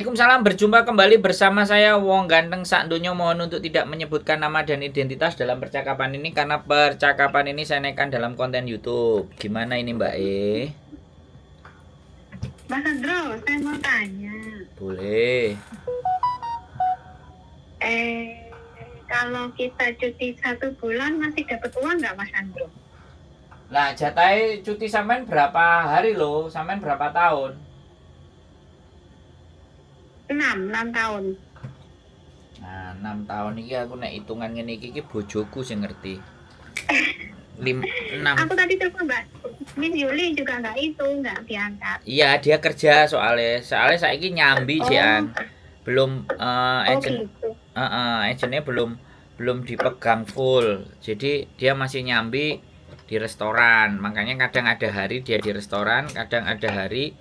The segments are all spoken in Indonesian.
Waalaikumsalam, berjumpa kembali bersama saya Wong Ganteng Sak Donya. Mohon untuk tidak menyebutkan nama dan identitas dalam percakapan ini karena percakapan ini saya naikkan dalam konten YouTube. Gimana ini Mbak E? Mas Andro, saya mau tanya. Boleh. Kalau kita cuti 1 bulan masih dapat uang nggak Mas Andro? Nah, jatahnya cuti sampean berapa hari loh? Sampean berapa tahun? 6 tahun. Nah, 6 tahun ini aku nek hitungan ngene iki bojoku sing ngerti. 6. Aku tadi telepon Mbak Miss Yuli juga nggak diangkat. Iya, dia kerja soalnya saiki nyambi Jian. Belum agent Gitu. agentnya belum dipegang full. Jadi dia masih nyambi di restoran. Makanya kadang ada hari dia di restoran, kadang ada hari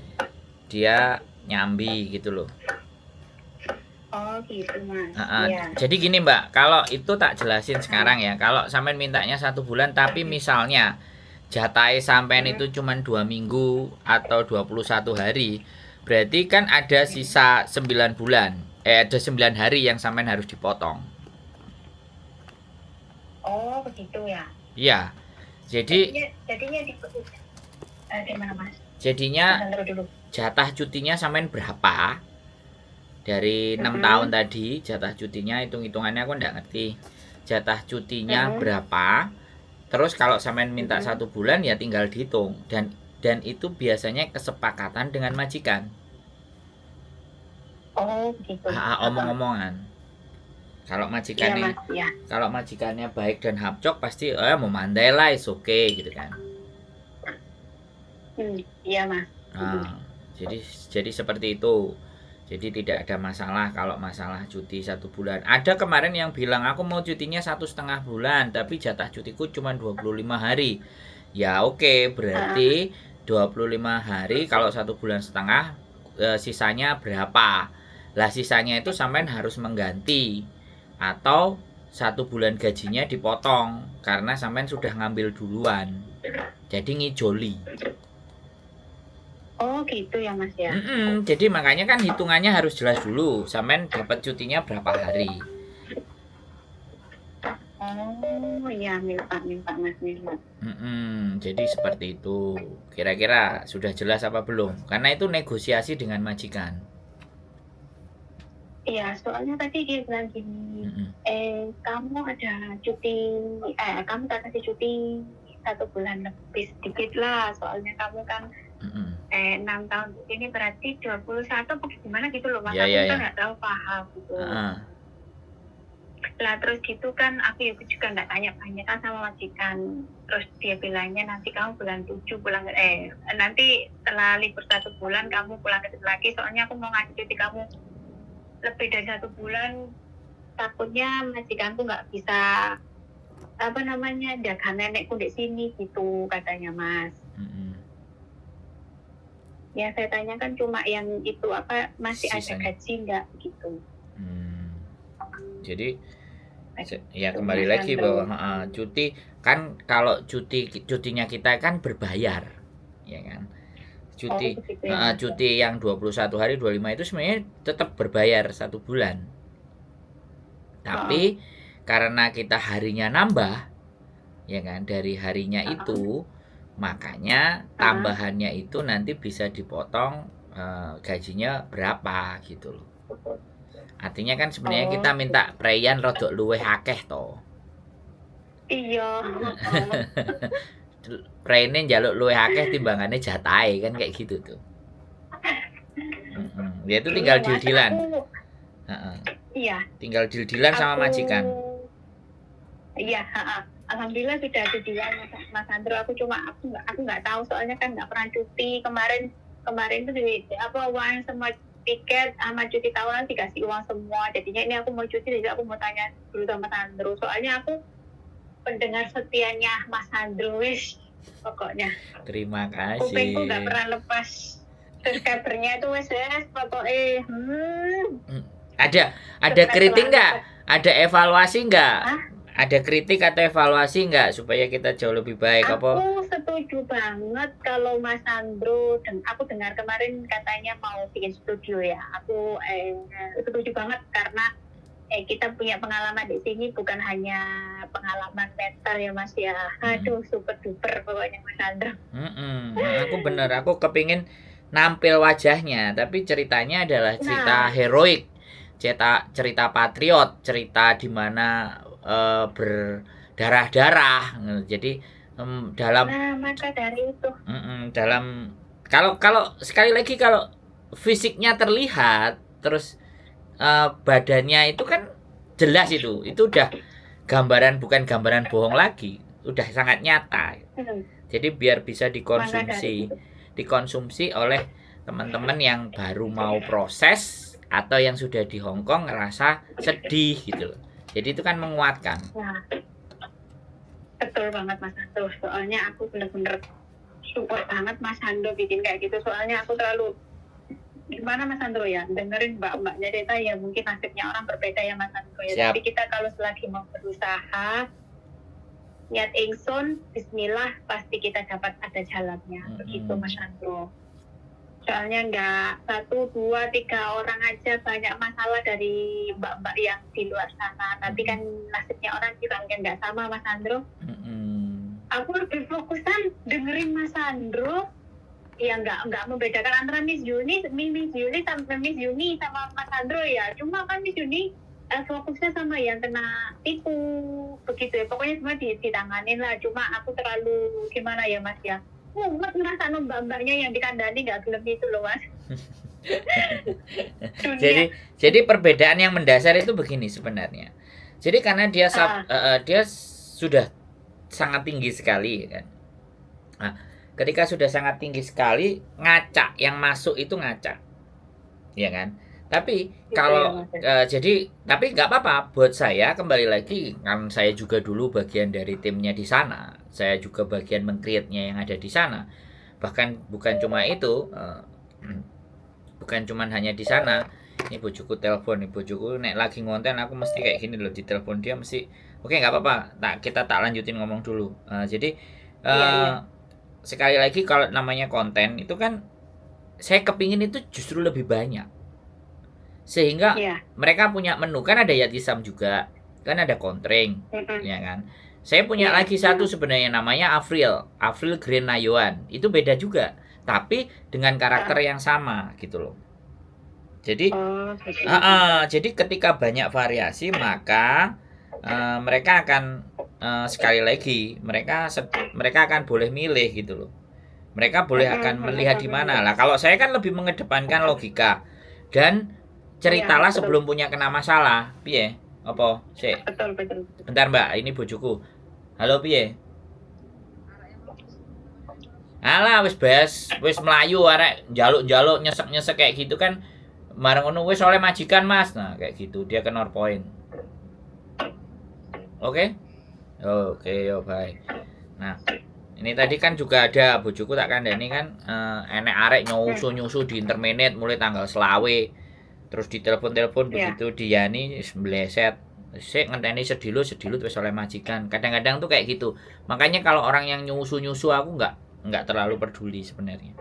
dia nyambi gitu loh. Oh gitu Mas. Iya. Jadi gini Mbak, kalau itu tak jelasin sekarang ya. Kalau sampean mintanya 1 bulan, tapi misalnya jatahnya sampean itu cuma 2 minggu atau 21 hari, berarti kan ada sisa 9 bulan. Ada 9 hari yang sampean harus dipotong. Oh begitu ya. Iya. Jadinya di mana Mas? Jadinya Mas Andro dulu. jatah cutinya sampean berapa? Dari 6 tahun tadi jatah cutinya hitung-hitungannya aku nggak ngerti. Jatah cutinya berapa? Terus kalau sampean minta 1 bulan ya tinggal dihitung dan itu biasanya kesepakatan dengan majikan. Oh begitu. Omong-omongan. Kalau majikannya kalau majikannya baik dan hapcok pasti mau mandai lah oke gitu kan. Iya Mas. Jadi seperti itu. Jadi tidak ada masalah kalau masalah cuti 1 bulan. Ada kemarin yang bilang aku mau cutinya 1,5 bulan, tapi jatah cutiku cuma 25 hari. Ya oke, berarti 25 hari kalau 1,5 bulan, sisanya berapa? Lah sisanya itu sampean harus mengganti atau 1 bulan gajinya dipotong karena sampean sudah ngambil duluan. Jadi ngijoli. Oh gitu ya Mas ya. Jadi makanya kan hitungannya harus jelas dulu. Sampean dapat cutinya berapa hari? Oh iya minta Mas minta. Jadi seperti itu. Kira-kira sudah jelas apa belum? Karena itu negosiasi dengan majikan. Iya, soalnya tadi dia bilang gini, kamu ada cuti, kamu tak kasih cuti 1 bulan lebih sedikit lah, soalnya kamu kan 6 tahun ini berarti 21 apa gimana gitu loh Mas. Aku kan nggak tahu paham gitu. Lah terus gitu kan aku juga nggak tanya-tanya kan sama majikan. Terus dia bilangnya nanti kamu bulan 7 pulang nanti setelah libur 1 bulan kamu pulang ke situ lagi, soalnya aku mau ngasih cuti kamu lebih dari 1 bulan, takutnya majikanku nggak bisa jaga nenekku di sini gitu katanya Mas. Ya saya tanyakan cuma yang itu masih ada gaji nggak gitu. Jadi ya kembali lagi bahwa cuti kan kalau cutinya kita kan berbayar, ya kan. Cuti yang 21 hari 25 itu sebenarnya tetap berbayar 1 bulan. Tapi karena kita harinya nambah, ya kan, dari harinya itu makanya tambahannya itu nanti bisa dipotong gajinya berapa gitu loh. Artinya kan sebenarnya kita minta preyan rodok luweh akeh to. Iya. Prene njaluk luwih akeh timbangane jatahe kan kayak gitu tuh. Dia tuh tinggal deal-dealan. Iya. Tinggal deal-dealan sama majikan. Iya, alhamdulillah sudah ada dealan Mas Andro. Aku nggak tahu soalnya kan nggak pernah cuti. Kemarin tuh uang semua tiket sama cuti tahunan dikasih uang semua. Jadinya ini aku mau cuti, jadi aku mau tanya dulu sama Mas Andro. Soalnya aku pendengar setianya Mas Andro wis pokoknya. Terima kasih. Kupingku nggak pernah lepas subscribernya itu wis pokoknya. Ada kritik nggak? Ada evaluasi nggak? Ada kritik atau evaluasi nggak supaya kita jauh lebih baik? Aku setuju setuju banget kalau Mas Sandro, dan aku dengar kemarin katanya mau bikin studio ya. Aku setuju banget karena kita punya pengalaman di sini, bukan hanya pengalaman mental ya Mas ya. Aduh, super duper pokoknya Mas Sandro. Aku bener, aku kepingin nampil wajahnya, tapi ceritanya adalah cerita heroik, cerita patriot, cerita di mana berdarah-darah. Jadi dalam maka dari itu dalam kalau sekali lagi kalau fisiknya terlihat terus badannya itu kan jelas, itu udah bukan gambaran bohong lagi, udah sangat nyata. Jadi biar bisa dikonsumsi oleh teman-teman yang baru mau proses atau yang sudah di Hong Kong ngerasa sedih gitu loh. Jadi itu kan menguatkan. Nah, betul banget Mas Sando. Soalnya aku bener-bener support banget Mas Sando bikin kayak gitu. Soalnya aku terlalu gimana Mas Sandro ya, dengerin mbak-mbaknya cerita ya, mungkin nasibnya orang berbeda ya Mas Sandro ya. Tapi kita kalau selagi mau berusaha, niat ingsun, bismillah, pasti kita dapat ada jalannya. Begitu Mas Sandro. Soalnya nggak 1, 2, 3 orang aja banyak masalah dari mbak-mbak yang di luar sana. Tapi kan nasibnya orang juga nggak sama Mas Sandro. Aku lebih fokusan dengerin Mas Sandro. Ya nggak membedakan antara Miss Yuni sama Miss Yuni sama Mas Sandro ya. Cuma kan Miss Yuni fokusnya sama yang kena tipu begitu ya. Pokoknya semua ditanganin lah. Cuma aku terlalu gimana ya Mas ya. Mumet ngerasa mbak-mbaknya yang dikandani nggak gelem itu loh Mas. jadi perbedaan yang mendasar itu begini sebenarnya. Jadi karena dia dia sudah sangat tinggi sekali kan. Nah, ketika sudah sangat tinggi sekali, ngaca, yang masuk itu ngaca, ya kan? Tapi kalau tapi nggak apa-apa buat saya, kembali lagi kan saya juga dulu bagian dari timnya di sana, saya juga bagian meng-create-nya yang ada di sana. Bahkan bukan cuma itu, bukan cuma hanya di sana. Ini bojoku telepon, bojoku nek lagi ngonten aku mesti kayak gini loh, di telepon dia mesti oke, nggak apa-apa, kita tak lanjutin ngomong dulu. Jadi sekali lagi kalau namanya konten itu kan saya kepingin itu justru lebih banyak. Sehingga mereka punya menu, kan ada yatisam juga, kan ada kontreng, ya kan. Saya punya lagi satu sebenarnya namanya Avril Green Nayuan. Itu beda juga, tapi dengan karakter yang sama gitu loh. Jadi jadi ketika banyak variasi maka mereka akan sekali lagi mereka akan boleh milih gitu loh. Mereka boleh akan melihat di mana. Lah kalau saya kan lebih mengedepankan logika dan ceritalah sebelum punya kena masalah. Piye? Apa? Sik. Betul. Bentar Mbak, ini bojoku. Halo piye? Alah wis melayu arek njaluk-njaluk nyesek-nyesek kayak gitu kan. Mareng ngono wis oleh majikan Mas. Nah, kayak gitu dia ke Norpoint. Oke, yo baik. Nah, ini tadi kan juga ada bojoku tak kandhani kan enek arek nyusu di internet mulai tanggal selawe. Terus ditelepon begitu Diani wis mbleset. Sik ngenteni sedilut wis oleh majikan. Kadang-kadang tuh kayak gitu. Makanya kalau orang yang nyusu aku enggak terlalu peduli sebenarnya.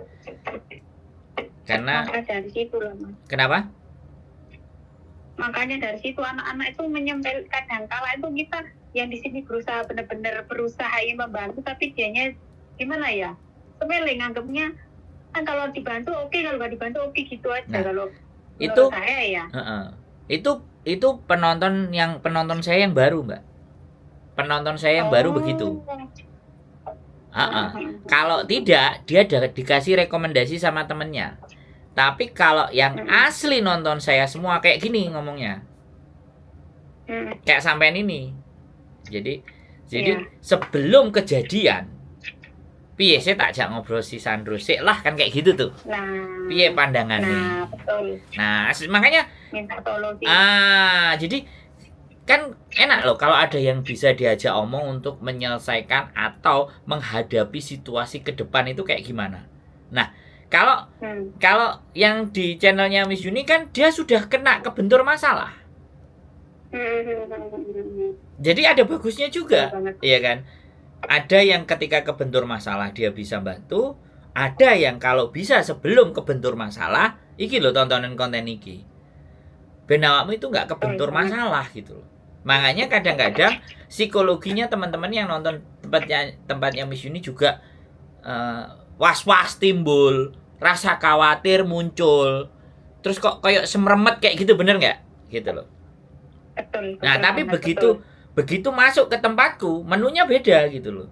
Karena dari situ loh Mas. Kenapa? Makanya dari situ anak-anak itu menyempel, kadang-kala itu kita yang di sini benar-benar berusaha ingin membantu, tapi dianya gimana ya, sepele nganggapnya kan kalau dibantu oke, kalau nggak dibantu oke gitu aja. Nah, kalau itu saya ya itu penonton saya yang baru Mbak, baru begitu. Kalau tidak dia dikasih rekomendasi sama temennya. Tapi kalau yang asli nonton saya semua kayak gini ngomongnya, kayak sampean ini. Jadi sebelum kejadian, piye saya tak ajak ngobrol si Sandro sik lah kan kayak gitu tuh. Piye pandangannya? Nah, betul. Nah, makanya minta tolong sih. Jadi kan enak loh kalau ada yang bisa diajak omong untuk menyelesaikan atau menghadapi situasi ke depan itu kayak gimana. Nah, kalau yang di channelnya Miss Yuni kan dia sudah kena kebentur masalah. Jadi ada bagusnya juga, iya kan? Ada yang ketika kebentur masalah dia bisa bantu, ada yang kalau bisa sebelum kebentur masalah, iki loh tontonan konten iki. Ben awakmu itu nggak kebentur masalah gitu loh. Makanya kadang-kadang psikologinya teman-teman yang nonton tempatnya Miss Yuni juga was-was timbul, rasa khawatir muncul. Terus kok kayak semremet kayak gitu, bener nggak? Gitu loh. Betul. Nah, tapi begitu masuk ke tempatku, menunya beda gitu loh.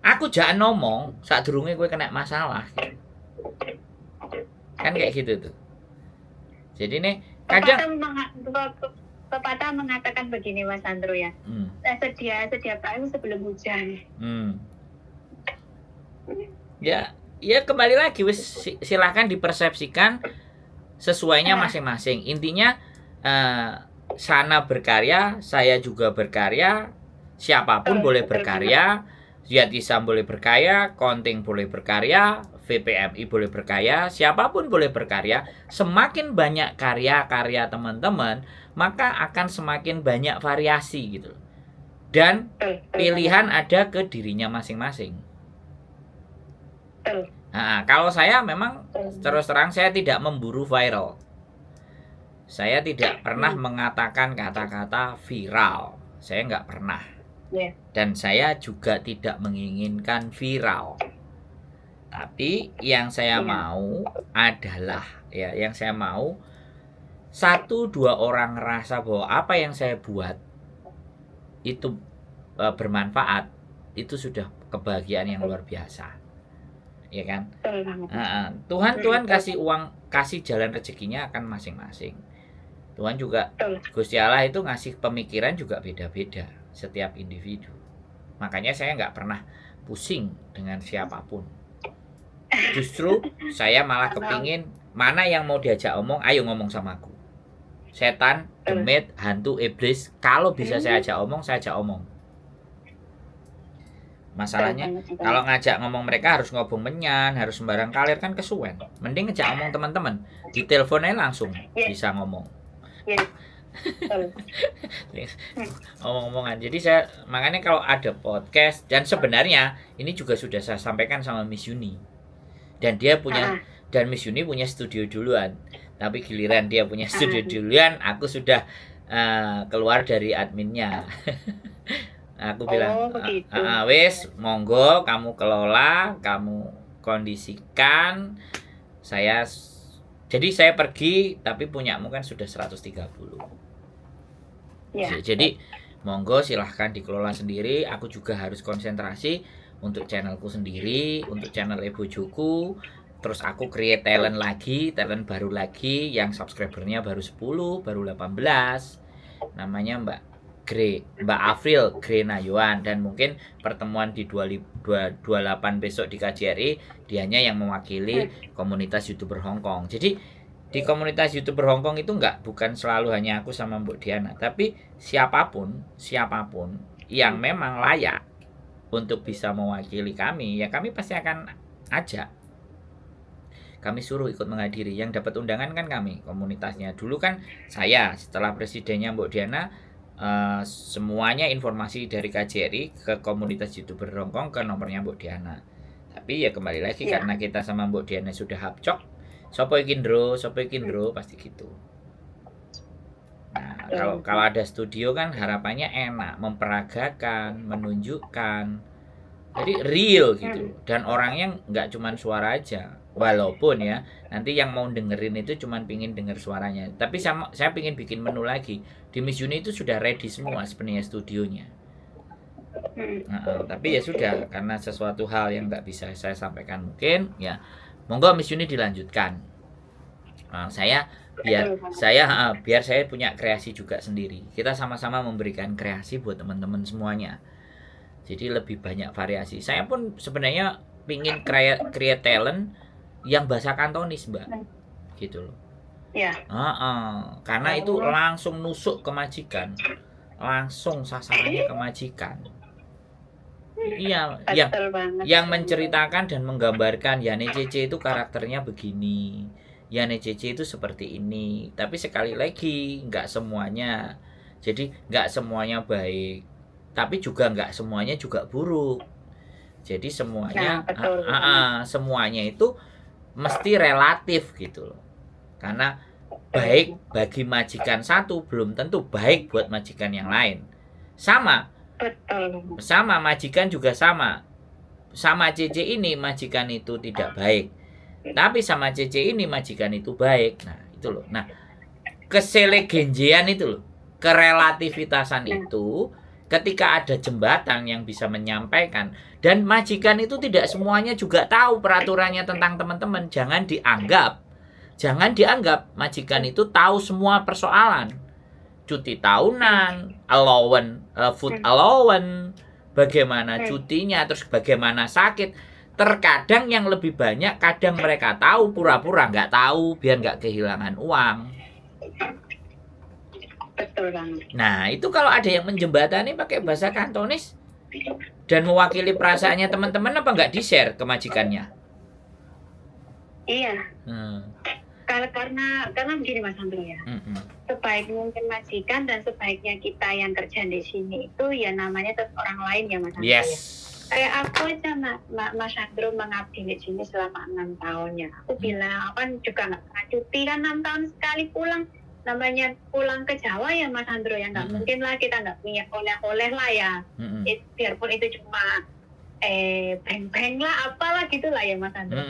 Aku jangan ngomong saat durungnya gue kena masalah. Gitu. Kan kayak gitu tuh. Jadi nih kadang pepatah mengatakan begini Mas Andro ya. Sedia payung sebelum hujan. Ya kembali lagi wis silakan dipersepsikan sesuainya masing-masing. Intinya sana berkarya, saya juga berkarya, siapapun boleh berkarya, Ziatisam boleh berkarya, Konting boleh berkarya, VPMI boleh berkarya, siapapun boleh berkarya. Semakin banyak karya-karya teman-teman, maka akan semakin banyak variasi gitu. Dan pilihan ada ke dirinya masing-masing. Nah, kalau saya memang terus terang saya tidak memburu viral. Saya tidak pernah mengatakan kata-kata viral. Saya nggak pernah. Dan saya juga tidak menginginkan viral. Tapi yang saya mau adalah yang saya mau 1-2 orang ngerasa bahwa apa yang saya buat itu bermanfaat, itu sudah kebahagiaan yang luar biasa. Ya kan? Tuhan kasih uang, kasih jalan rezekinya akan masing-masing. Tuhan juga, Gusti Allah itu ngasih pemikiran juga beda-beda setiap individu. Makanya saya nggak pernah pusing dengan siapapun. Justru saya malah kepingin mana yang mau diajak omong, ayo ngomong sama aku. Setan, demit, hantu, iblis, kalau bisa saya ajak omong, saya ajak omong. Masalahnya kalau ngajak ngomong mereka harus ngobong menyan, harus sembarang kalir kan kesuwen. Mending ngajak ngomong teman-teman, di teleponnya langsung bisa ngomong. Ngomong-ngomongan. Jadi saya makanya kalau ada podcast, dan sebenarnya ini juga sudah saya sampaikan sama Miss Yuni. Dan dia punya dan Miss Yuni punya studio duluan. Tapi giliran dia punya studio duluan, aku sudah keluar dari adminnya. Aku bilang, wes monggo kamu kelola, kamu kondisikan. Jadi saya pergi, tapi punyamu kan sudah 130. Jadi monggo silahkan dikelola sendiri. Aku juga harus konsentrasi untuk channelku sendiri, untuk channel Bojoku. Terus aku create talent baru lagi, yang subscribernya baru 10, baru 18. Namanya Mbak Afril Grenayuan, dan mungkin pertemuan di 28 besok di KJRI dianya yang mewakili komunitas YouTuber Hongkong. Jadi di komunitas YouTuber Hongkong itu bukan selalu hanya aku sama Mbak Diana, tapi siapapun yang memang layak untuk bisa mewakili kami, ya kami pasti akan ajak. Kami suruh ikut menghadiri. Yang dapat undangan kan kami, komunitasnya. Dulu kan saya, setelah presidennya Mbak Diana, semuanya informasi dari KJRI ke komunitas YouTuber Hongkong ke nomornya Mbak Diana. Tapi ya kembali lagi karena kita sama Mbak Diana sudah hapcok, sopo ikindro pasti gitu. Nah, kalau ada studio kan harapannya enak, memperagakan, menunjukkan. Jadi real gitu. Dan orangnya nggak cuma suara aja. Walaupun ya nanti yang mau dengerin itu cuma pingin denger suaranya, tapi saya pingin bikin menu lagi. Di Miss Yuni itu sudah ready semua sebenarnya studionya. Tapi ya sudah, karena sesuatu hal yang nggak bisa saya sampaikan mungkin, ya monggo Miss Yuni dilanjutkan. Biar saya punya kreasi juga sendiri. Kita sama-sama memberikan kreasi buat teman-teman semuanya. Jadi lebih banyak variasi. Saya pun sebenarnya pingin create talent yang bahasa Kantonis, Mbak, gitu loh. Karena itu langsung nusuk ke majikan, langsung sasarannya ke majikan. Iya, yang menceritakan dan menggambarkan Yane Cece itu karakternya begini, Yane Cece itu seperti ini. Tapi sekali lagi nggak semuanya, jadi nggak semuanya baik. tapi juga nggak semuanya juga buruk. Jadi semuanya Nah, betul. semuanya itu mesti relatif gitu loh. Karena baik bagi majikan satu belum tentu baik buat majikan yang lain. Sama Betul. majikan juga sama. Sama CC ini majikan itu tidak baik. Tapi sama CC ini majikan itu baik. Nah, itu loh. Nah, keselegenjian itu loh. Kerelativitasan itu ketika ada jembatan yang bisa menyampaikan, dan majikan itu tidak semuanya juga tahu peraturannya tentang teman-teman. Jangan dianggap majikan itu tahu semua persoalan. Cuti tahunan, food allowance, bagaimana cutinya, terus bagaimana sakit. Terkadang yang lebih banyak, kadang mereka tahu, pura-pura nggak tahu, biar nggak kehilangan uang. Betul banget. Nah, itu kalau ada yang menjembatani pakai bahasa Kantonis dan mewakili perasaannya teman-teman, apa nggak di-share ke majikannya? Iya. Karena begini Mas Andro ya. Sebaik mungkin majikan dan sebaiknya kita yang kerja di sini itu ya namanya tetap orang lain ya Mas Andro. Yes. Ya. Kayak aku aja Mas Andro mengabdi di sini selama 6 tahun ya. Aku bilang kan juga nggak pernah cuti kan 6 tahun sekali pulang. Namanya pulang ke Jawa ya Mas Andro ya, nggak mungkin lah kita nggak punya oleh-oleh lah ya. Biarpun itu cuma beng-beng lah apalah gitulah ya Mas Andro.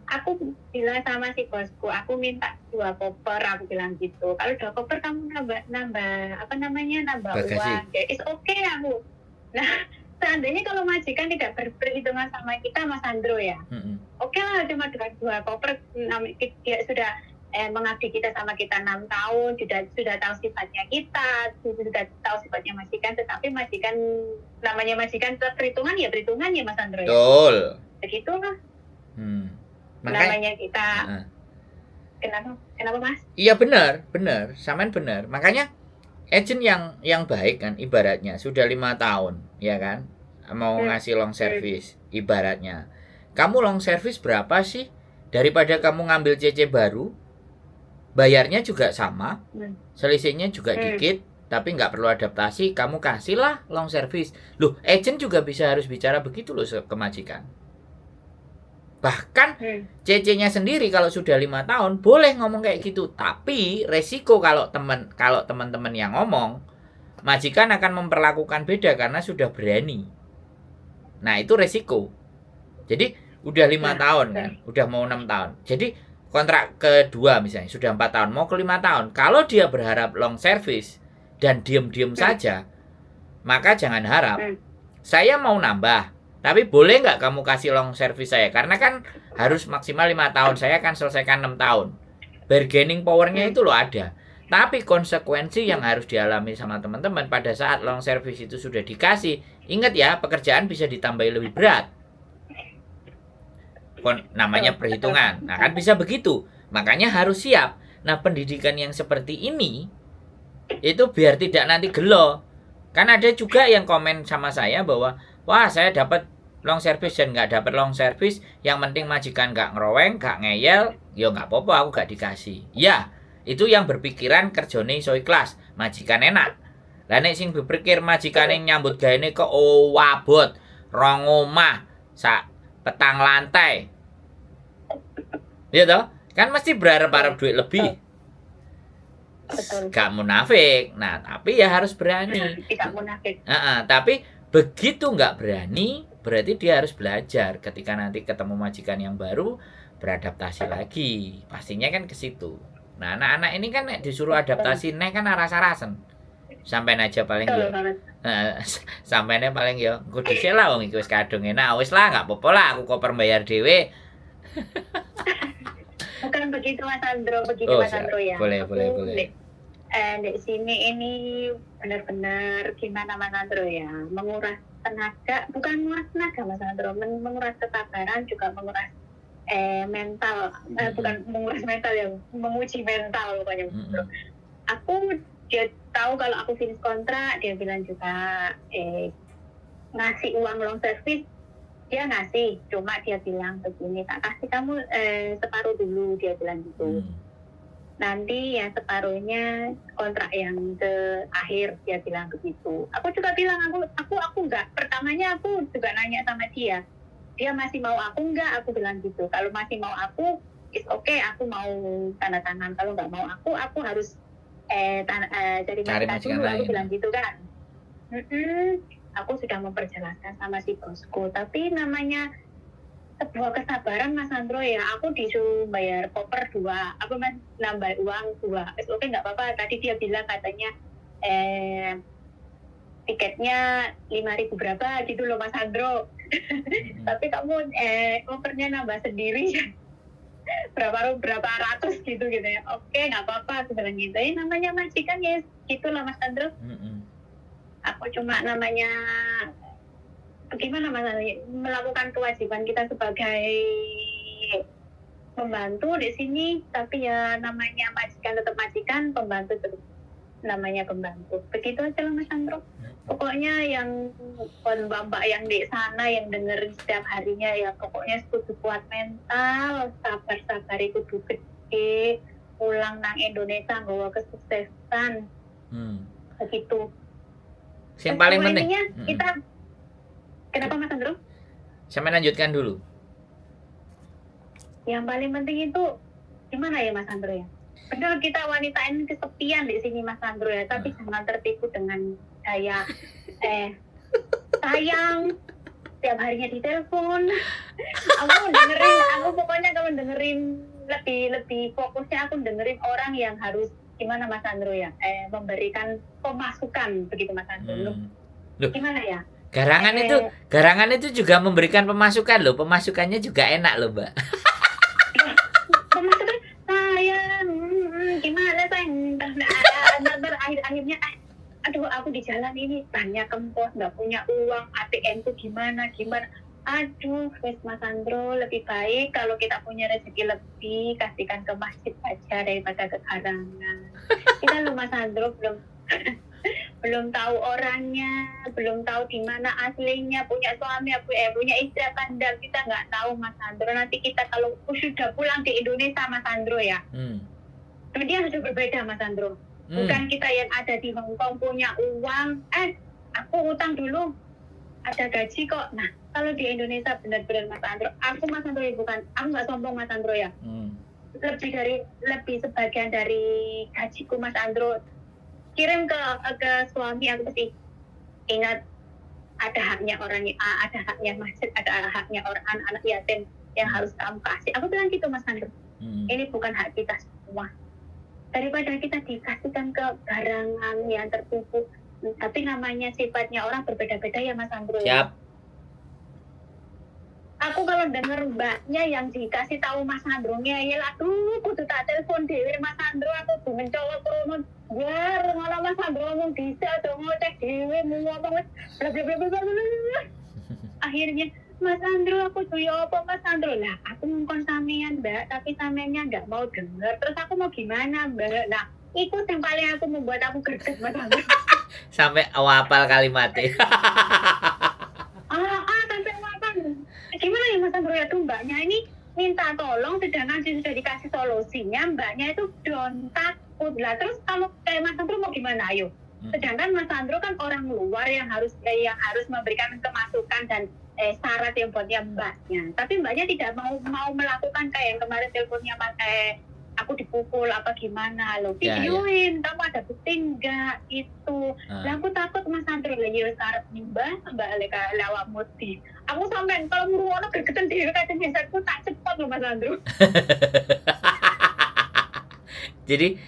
Aku bilang sama si bosku, aku minta 2 koper, aku bilang gitu. Kalau 2 koper kamu nambah uang, ya it's okay aku. Nah, seandainya kalau majikan tidak berhitungan sama kita Mas Andro ya, oke lah cuma 2 koper, dia sudah mengabdi kita sama kita 6 tahun, sudah tahu sifatnya kita, sudah tahu sifatnya majikan, tetapi majikan, namanya majikan perhitungan ya Mas Andro ya. Betul. Begitulah. Namanya kita. Kenapa Mas? Iya benar, samaan benar. Makanya agent yang baik kan ibaratnya sudah 5 tahun, ya kan? Mau ngasih long service ibaratnya. Kamu long service berapa sih? Daripada kamu ngambil CC baru, bayarnya juga sama, selisihnya juga dikit, tapi nggak perlu adaptasi, kamu kasihlah long service. Loh, agent juga harus bicara begitu loh ke majikan. Bahkan CC-nya sendiri kalau sudah 5 tahun boleh ngomong kayak gitu, tapi resiko kalau teman-teman yang ngomong, majikan akan memperlakukan beda karena sudah berani. Nah, itu resiko. Jadi udah 5 tahun kan, udah mau 6 tahun. Jadi kontrak kedua misalnya sudah 4 tahun, mau ke 5 tahun. Kalau dia berharap long service dan diem-diem saja, maka jangan harap. Saya mau nambah, tapi boleh nggak kamu kasih long service saya? Karena kan harus maksimal 5 tahun, saya akan selesaikan 6 tahun. Bargaining powernya itu loh ada. Tapi konsekuensi yang harus dialami sama teman-teman pada saat long service itu sudah dikasih, ingat ya, pekerjaan bisa ditambahi lebih berat. Namanya perhitungan. Nah, kan bisa begitu. Makanya harus siap. Nah, pendidikan yang seperti ini itu biar tidak nanti gelo. Kan ada juga yang komen sama saya bahwa, wah, saya dapat long service dan nggak dapat long service, yang penting majikan nggak ngeroweng, nggak ngeyel, ya nggak apa-apa, aku nggak dikasih. Ya, itu yang berpikiran kerjone iso ikhlas, majikan enak. Lah nek sing berpikir majikane nyambut gaene kok wabot, rong omah, sak petang lantai, ya toh, kan mesti berharap duit lebih. Gak munafik. Nah, tapi ya harus berani. Tidak munafik. Tapi begitu nggak berani, berarti dia harus belajar. Ketika nanti ketemu majikan yang baru, beradaptasi lagi. Pastinya kan ke situ. Nah, anak-anak ini kan disuruh adaptasi, nek kan rasa-rasen. Sampai aja paling yo. Sampainya paling yo, engko dhisik lah wong iki wis kadung enak, wis lah enggak apa-apa lah, aku koper bayar dhewe. Bukan begitu Mas Andro, Mas Andro ya. Boleh. Di sini ini benar-benar gimana Mas Andro ya, menguras tenaga, bukan menguras tenaga Mas Andro, menguras kesabaran, juga menguras mental, bukan menguras mental ya, menguji mental pokoknya Mas Andro. Dia tahu kalau aku finish kontrak, dia bilang juga ngasih uang long service, dia ngasih, cuma dia bilang begini, tak kasih kamu separuh dulu, dia bilang gitu. nanti yang separuhnya kontrak yang terakhir, dia bilang begitu. Aku juga bilang aku nggak, pertamanya aku juga nanya sama dia masih mau aku nggak, aku bilang gitu. Kalau masih mau aku, it's okay, aku mau tanda tangan. Kalau nggak mau aku harus cari majikan dulu, aku bilang gitu kan. Aku sudah memperjelaskan sama si bosku, tapi namanya sebuah kesabaran Mas Andro ya. Aku disuruh bayar koper 2, apa Mas, nambah uang 2. Oke, nggak apa-apa. Tadi dia bilang katanya tiketnya 5.000 berapa gitu loh Mas Andro. Tapi kamu kopernya nambah sendiri berapa ratus gitu ya. Oke, nggak apa-apa, aku bilang gitu. Namanya majikan ya gitulah Mas Andro. Aku cuma namanya bagaimana Mas, melakukan kewajiban kita sebagai pembantu di sini, tapi ya namanya majikan tetap majikan, pembantu tetap namanya pembantu. Begitu aja lah Mas Andro. Pokoknya yang mbak-mbak yang di sana yang dengerin setiap harinya ya, pokoknya kudu kuat mental, sabar itu gede, pulang nang Indonesia bawa kesuksesan. Begitu. Yang paling penting kita kenapa Mas Andro? Sampai lanjutkan dulu. Yang paling penting itu gimana ya Mas Andro ya? Padahal kita wanita ini kesepian di sini Mas Andro ya, tapi jangan tertipu dengan saya sayang tiap harinya ditelepon. Aku pokoknya kalau dengerin lebih fokusnya aku dengerin orang yang harus gimana Mas Andro ya, memberikan pemasukan begitu Mas Andro. Loh, gimana ya? Garangan itu juga memberikan pemasukan loh. Pemasukannya juga enak loh, Mbak. Pemasukan saya gimana sayang? Akhirnya aduh, aku di jalan ini banyak kempos, nggak punya uang, ATM tuh gimana. Aduh, Mas Andro, lebih baik kalau kita punya rezeki lebih, kasihkan ke masjid aja daripada ke garangan. Kita loh Mas Andro belum tahu orangnya, belum tahu di mana aslinya, punya suami, punya istri apa enggak, kita nggak tahu Mas Andro. Nanti kita kalau sudah pulang di Indonesia Mas Andro ya, dia sudah berbeda Mas Andro. Bukan kita yang ada di Hong Kong punya uang, aku utang dulu, ada gaji kok. Nah, kalau di Indonesia benar-benar Mas Andro, aku nggak sombong Mas Andro ya. Lebih sebagian dari gajiku Mas Andro kirim ke suami, aku pasti ingat ada haknya ada haknya masjid, ada haknya orang anak-anak yatim yang harus kamu kasih. Aku bilang gitu Mas Andro. Ini bukan hak kita semua. Daripada kita dikasihkan ke garangan yang tertipu, tapi namanya sifatnya orang berbeda-beda ya Mas Andro. Siap. Aku kalau dengar mbaknya yang dikasih tahu Mas Andro-nya, ya aduh, kudu tak telepon dewe Mas Andro, aku mencolok turun. Ya, malah Mas Andro ngomong bisa dong, ngocek dewe, ngomong akhirnya Mas Andro, aku tuh ya apa Mas Andro lah, aku ngomong sampean Mbak, tapi sampeannya nggak mau denger, terus aku mau gimana Mbak? Nah, itu yang paling aku membuat aku gerget Mas Andro. Sampai hafal kalimatnya. Sampai hafal. Gimana ya Mas Andro ya, tuh mbaknya ini minta tolong, sedangkan sudah dikasih solusinya, mbaknya itu don't takut lah. Terus kalau kayak Mas Andro mau gimana, ayo? Sedangkan Mas Andro kan orang luar yang harus memberikan kemasukan dan syarat yang buatnya mbaknya. Tapi mbaknya tidak mau melakukan kayak yang kemarin teleponnya aku dipukul apa gimana loh, videoin, kamu ada bukti enggak itu. Lah aku takut Mas Andro lah ya sekarang mbak leka lawak mesti. Aku sampai kalau ngurungono gergeten dhewe katanya aku tak cepat loh Mas Andro. Jadi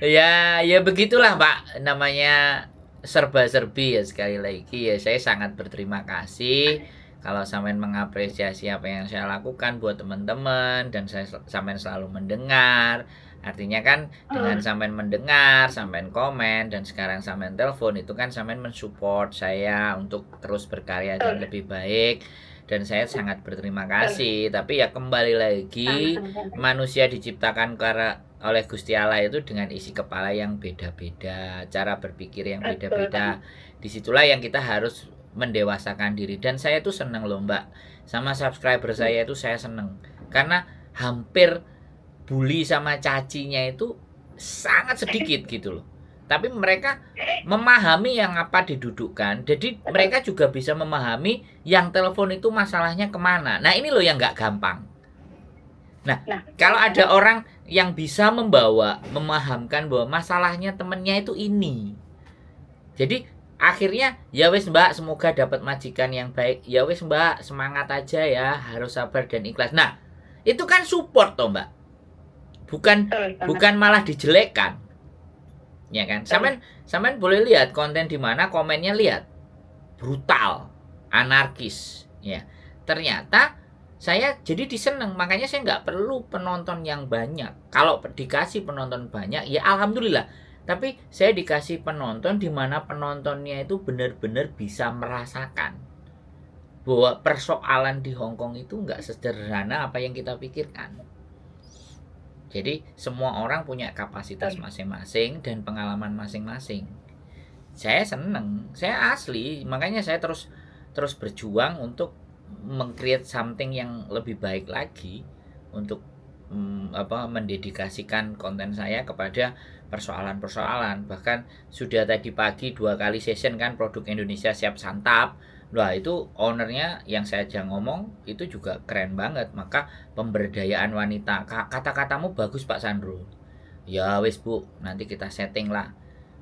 ya begitulah Pak, namanya serba-serbi ya. Sekali lagi ya, saya sangat berterima kasih kalau sampean mengapresiasi apa yang saya lakukan buat teman-teman, dan sampean selalu mendengar. Artinya kan dengan sampean mendengar, sampean komen, dan sekarang sampean telepon, itu kan sampean mensupport saya untuk terus berkarya dan lebih baik. Dan saya sangat berterima kasih. Tapi ya kembali lagi, manusia diciptakan oleh Gusti Allah itu dengan isi kepala yang beda-beda, cara berpikir yang beda-beda. Disitulah yang kita harus mendewasakan diri. Dan saya tuh seneng loh Mbak, sama subscriber saya itu saya seneng, karena hampir bully sama cacinya itu sangat sedikit gitu loh. Tapi mereka memahami yang apa didudukkan. Jadi mereka juga bisa memahami yang telepon itu masalahnya kemana. Nah ini loh yang nggak gampang. Nah, kalau ada orang yang bisa memahamkan bahwa masalahnya temennya itu ini. Jadi akhirnya ya wes mbak, semoga dapat majikan yang baik. Ya wes mbak, semangat aja ya, harus sabar dan ikhlas. Nah, itu kan support toh mbak. Bukan malah dijelekkan. Ya kan? Sampean boleh lihat konten di mana komennya lihat brutal, anarkis, ya. Ternyata saya jadi diseneng, makanya saya nggak perlu penonton yang banyak. Kalau dikasih penonton banyak, ya alhamdulillah. Tapi saya dikasih penonton di mana penontonnya itu benar-benar bisa merasakan bahwa persoalan di Hong Kong itu nggak sederhana apa yang kita pikirkan. Jadi semua orang punya kapasitas masing-masing dan pengalaman masing-masing. Saya seneng, saya asli, makanya saya terus berjuang untuk meng-create something yang lebih baik lagi, untuk mendedikasikan konten saya kepada persoalan-persoalan. Bahkan sudah tadi pagi 2 kali session kan produk Indonesia siap santap. Wah itu ownernya yang saya aja ngomong itu juga keren banget. Maka pemberdayaan wanita, kata-katamu bagus Pak Sandro. Ya wis Bu, nanti kita setting lah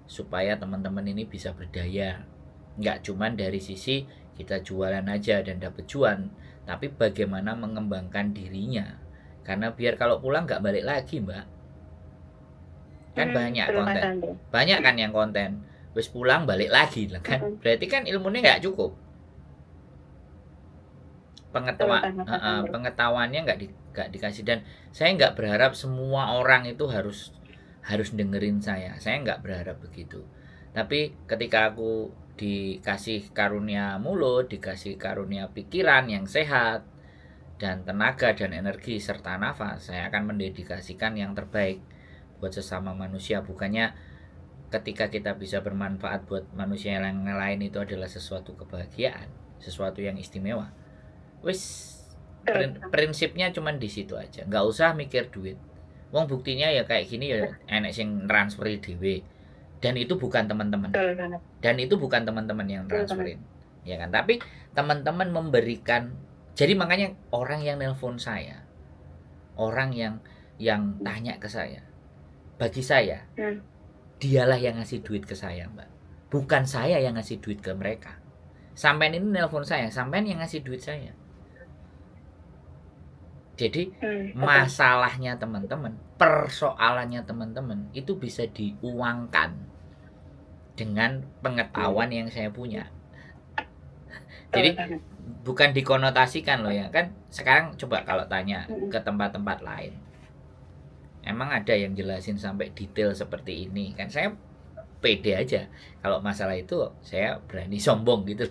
supaya teman-teman ini bisa berdaya. Nggak cuman dari sisi kita jualan aja dan dapat cuan, tapi bagaimana mengembangkan dirinya. Karena biar kalau pulang nggak balik lagi mbak. Kan banyak konten, banyak kan yang konten wis pulang balik lagi lah kan. Berarti kan ilmunya nggak cukup, pengetahuannya nggak dikasih. Dan saya nggak berharap semua orang itu harus dengerin saya nggak berharap begitu. Tapi ketika aku dikasih karunia mulut, dikasih karunia pikiran yang sehat dan tenaga dan energi serta nafas, saya akan mendedikasikan yang terbaik buat sesama manusia. Bukannya ketika kita bisa bermanfaat buat manusia yang lain itu adalah sesuatu kebahagiaan, sesuatu yang istimewa. Wis prinsipnya cuman di situ aja, nggak usah mikir duit. Wong buktinya ya kayak gini ya enek sing transferi dhewe. Dan itu bukan teman-teman. Dan itu bukan teman-teman yang transferin. Ya kan? Tapi teman-teman memberikan. Jadi makanya orang yang nelpon saya, orang yang tanya ke saya, bagi saya, dialah yang ngasih duit ke saya, Mbak. Bukan saya yang ngasih duit ke mereka. Sampean ini nelpon saya, sampean yang ngasih duit saya. Jadi masalahnya teman-teman, persoalannya teman-teman itu bisa diuangkan dengan pengetahuan yang saya punya. Jadi bukan dikonotasikan loh ya kan. Sekarang coba kalau tanya ke tempat-tempat lain, emang ada yang jelasin sampai detail seperti ini kan. Saya pede aja kalau masalah itu, saya berani sombong gitu.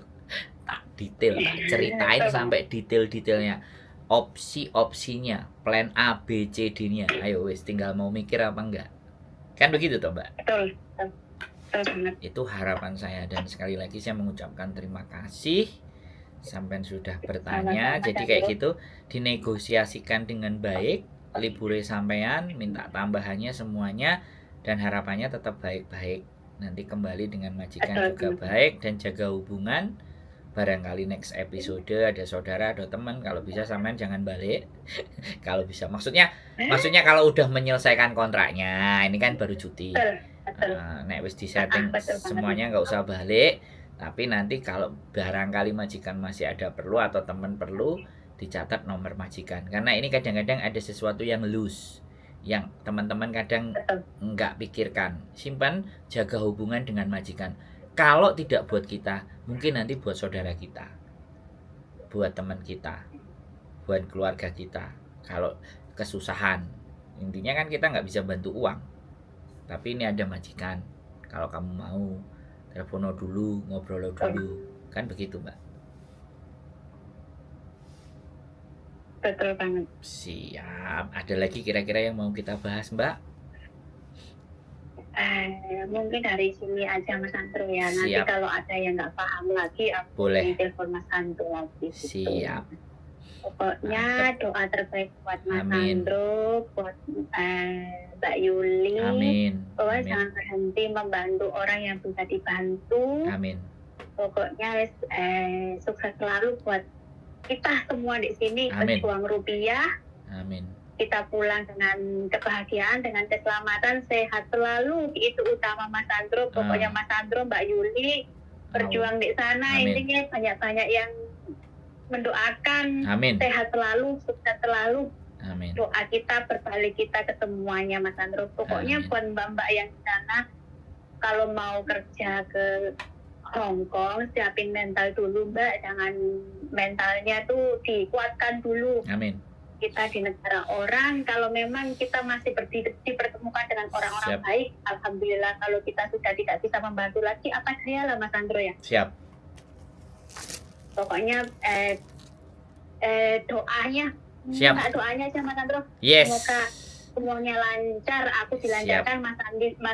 Tak detail, tak ceritain sampai detail-detailnya, opsi-opsinya, plan A, B, C, D-nya. Ayo wis, tinggal mau mikir apa enggak. Kan begitu toh, Mbak? Betul. Itu harapan saya. Dan sekali lagi saya mengucapkan terima kasih sampai sudah bertanya. Jadi kayak gitu, dinegosiasikan dengan baik, libure sampean, minta tambahannya semuanya, dan harapannya tetap baik-baik. Nanti kembali dengan majikan juga baik dan jaga hubungan. Barangkali next episode ada saudara, ada teman, kalau bisa sampean jangan balik. Kalau bisa, maksudnya kalau udah menyelesaikan kontraknya, ini kan baru cuti. Nek wis disetting semuanya nggak usah balik. Tapi nanti kalau barangkali majikan masih ada perlu atau teman perlu, dicatat nomor majikan. Karena ini kadang-kadang ada sesuatu yang loose, yang teman-teman kadang nggak pikirkan. Simpan, jaga hubungan dengan majikan. Kalau tidak buat kita, mungkin nanti buat saudara kita, buat teman kita, buat keluarga kita. Kalau kesusahan, intinya kan kita nggak bisa bantu uang. Tapi ini ada majikan. Kalau kamu mau, telepon dulu, ngobrol dulu. Kan begitu, Mbak. Betul banget. Siap. Ada lagi kira-kira yang mau kita bahas, Mbak? Mungkin dari sini aja Mas Sandro ya. Nanti Siap. kalau ada yang nggak paham lagi, aku boleh telepon Mas Sandro lagi. Siap. Pokoknya doa terbaik buat Mas Amin. Sandro, buat Mbak Yuli. Amin. Pokoknya Amin. jangan berhenti membantu orang yang bisa dibantu. Amin. Pokoknya sukses selalu buat kita semua di sini, Amin. pejuang rupiah. Amin. Kita pulang dengan kebahagiaan, dengan keselamatan, sehat selalu. Itu utama Mas Sandro. Pokoknya Mas Sandro, Mbak Yuli, berjuang di sana. Amin. Intinya banyak-banyak yang mendoakan Amin. sehat selalu, sukses selalu. Amin. Doa kita berbalik kita ke semuanya Mas Sandro. Pokoknya Amin. buat mbak-mbak yang di sana, kalau mau kerja ke Hong Kong, siapin mental dulu Mbak. Jangan mentalnya tuh dikuatkan dulu. Amin. Kita di negara orang, kalau memang kita masih dipertemukan dengan orang-orang Siap. baik, alhamdulillah. Kalau kita sudah tidak bisa membantu lagi, apa daya lah Mas Sandro ya. Siap. Pokoknya doanya, Siap. doanya aja Mas Sandro. Yes. Semoga semuanya lancar. Aku dilancarkan, Mas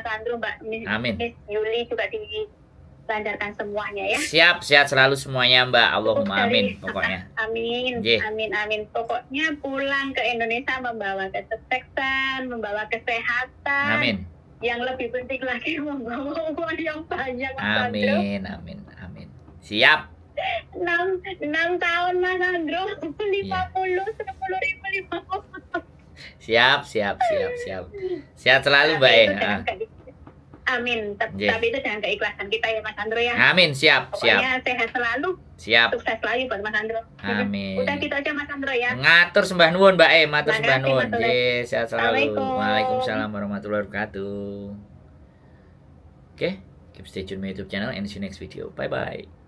Sandro, Mbak Amin. Miss Yuli juga dilancarkan semuanya ya. Siap, sehat selalu semuanya Mbak. Allahumma amin. Pokoknya. Amin, Ye. amin, amin. Pokoknya pulang ke Indonesia membawa kesuksesan, membawa kesehatan. Amin. Yang lebih penting lagi membawa uang yang banyak Mas Sandro. Amin. Amin. Amin. Siap. 6 tahun Mas Sandro, 50, 10.000, 50. Siap. Sehat selalu Mbak. Amin. Ye. Tapi itu dengan keikhlasan kita ya Mas Sandro ya. Amin. Siap. Pokoknya sehat selalu, Siap. sukses selalu buat Mas Sandro. Amin. Udah gitu aja Mas Sandro ya. Ngatur sembah nuwun Mbak. Matur Makasih, sembah nuwun. Mas Soleh. Ye, sehat selalu. Assalamualaikum. Waalaikumsalam warahmatullahi wabarakatuh. Oke, keep stay tune my YouTube channel and see you next video. Bye bye.